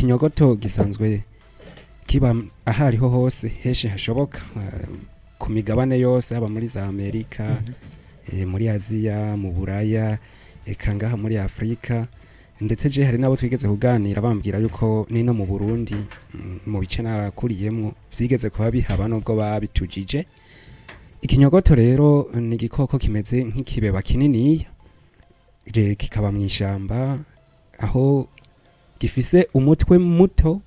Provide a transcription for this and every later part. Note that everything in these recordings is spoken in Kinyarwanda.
ikinyogoto gisanzwe kiba ahariho hose henshi hashoboka ku migabane yose haba muri za Amerika muri Aziya mu Buraya eka ngaha muri Afrika ndetse je hari nabo twigeze kuganira bambwira yuko nino mu Burundi mu bice nakuriyemo vyigeze kuba bihaba nubwo babitujije. Ikinyogoto rero ni igikoko kimeze nk'ikibeba kininiya kikaba mu ishamba aho gifise umutwe muto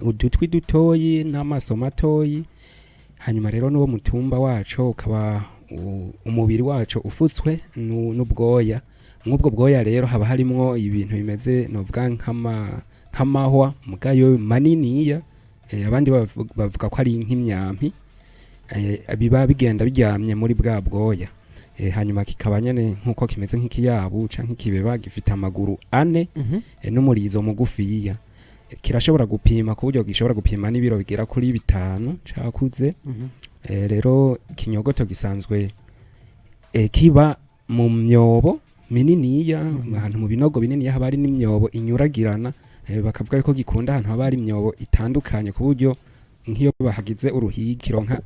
udutwi dutoyi n'amaso matoyi hanyuma rero n'uwo mutumba wacu ukaba umubiri wacu ufutswe n'ubwoya nk'ubwo bwoya rero haba harimwo ibintu bimeze novuga nk'amahwa mugayo maniniya abandi bavuga ko ari nk'imyampi biba bigenda biryamye muri bwa bwoya hanyuma kikaba nyene nkuko kimeze nk'ikiyabu canke ikibeba gifite amaguru 4 n'umurizo mugufiya kirashobora gupima ku buryo gishobora gupima n'ibiro bigera kuri 5 cakuze rero ikinyogoto gisanzwe kiba mu myobo mininiya ahantu mu binogo binini haba ari n'imyobo inyuragirana bakavuga ko gikunda ahantu haba ari imyobo itandukanye ku buryo nk'iyo bahagize uruhigiro nka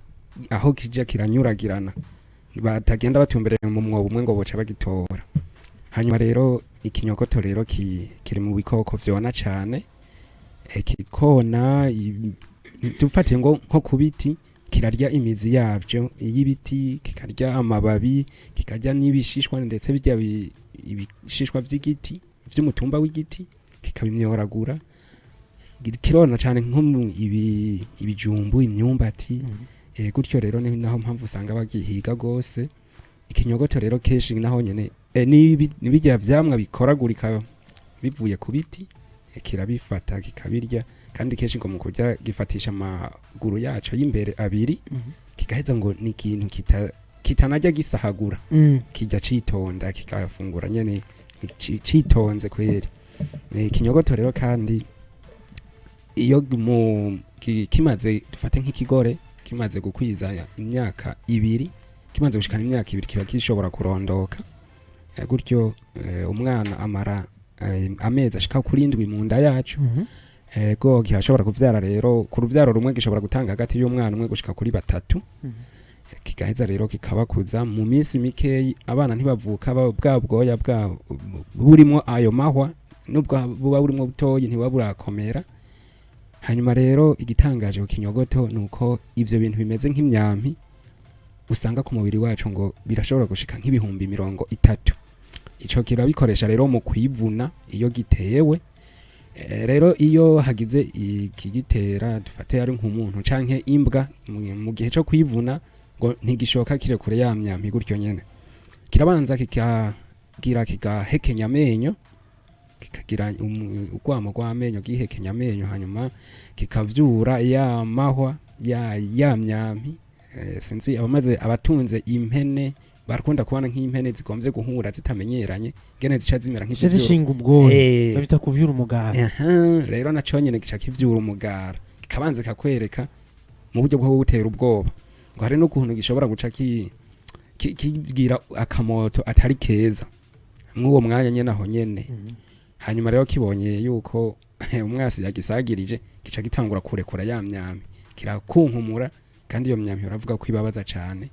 aho kija kiranyuragirana batagenda batumbereye mu mwobo umwe ngo boca bagitora. Hanyuma rero ikinyogoto rero kiri mu bikoko vyona cane kikona dufatiye ngo nko kubiti kirarya imizi yavyo y'ibiti kikarya amababi kikarya n'ibishishwa ndetse bijya ibishishwa vy'igiti vy'umutumba w'igiti kikabimyoragura kirona cane nko ibijumbu imyumbati gutyo rero naho mpamvu usanga bagihiga gose. Ikinyogoto rero keshi naho nyene nibijya vyamwa bikoragurika bivuye ku biti kirabifata kikabirya kandi keshi ngo mukurya gifatisha amaguru yacu y'imbere abiri kigaheza ngo ni ikintu kitanajya gisahagura kijya citonda kikafungura nyene citonze kweri. Ikinyogoto rero kandi iyo kimaze dufate nk'ikigore kimaze gukwiza imyaka 2 kimaze gushikana imyaka 2 kiba gishobora kurondoka gutyo umwana amara amezi ashika kuri 7 mu nda yacu go kirashobora kuvyara rero ku ruvyaro rumwe gishobora gutanga hagati y'umwana umwe gushika kuri 3 kigaheza rero kikabakuza mu minsi mikeyi abana ntibavuka bwa bwoya bwa burimo ayo mahwa nubwo buba burimo butoyi ntibaburakomera. Hanyuma rero igitangaje ku kinyogoto nuko ivyo bintu bimeze nk'imyampi usanga ku mubiri wacu ngo birashobora gushika nk'ibihumbi 30. Ico kirabikoresha rero mu kwivuna iyo gitewe rero iyo hagize ikigitera dufate ari nk'umuntu canke imbwa mu gihe cyo kwivuna ngo ntigishoka kire kure ya myampi gutyo nyene kirabanza kikagira kigahekenya amenyo kikagira ugwamo gw'amenyo gihekenya amenyo hanyuma kikavyura ya mahwa ya myampi sinzi abamaze abatunze impene barakunda kubana nk'impene zikomvye guhura zitamenyeranye gene zica zimera nk'ivyo zishinga ubwoya babita kuvyura umugara rero naco nyene gica kivyura umugara kikabanze kakwereka mu buryo bwo gutera ubwoba ngo hari n'ukuntu gishobora guca kigira akamoto atari keza mw'uwo mwanya nyene aho nyene hanyuma rero kibonye yuko umwasi yagisagirije gica gitangura kurekura ya myampi kirakunkumura kandi iyo myampi uravuga ko ibabaza cane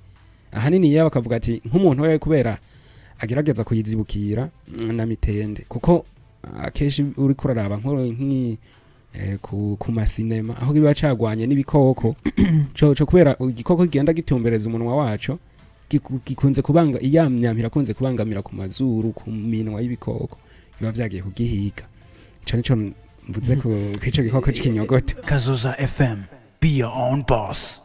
ahanini yaba bakavuga ati nk'umuntu we kubera agerageza kuyizibukira na mitende kuko akeshi uri kuraraba nk'ori ku masinema aho biba cagwanye n'ibikoko cyo kubera igikoko kigenda gitumbereza umunwa wacu gikunze kubanga iya myampi irakunze kubangamira ku mazuru ku minwa y'ibikoko biba vyagiye kugihiga. Ico nico mvuze ku ico gikoko c'ikinyogoto. Kazoza FM, be your own boss.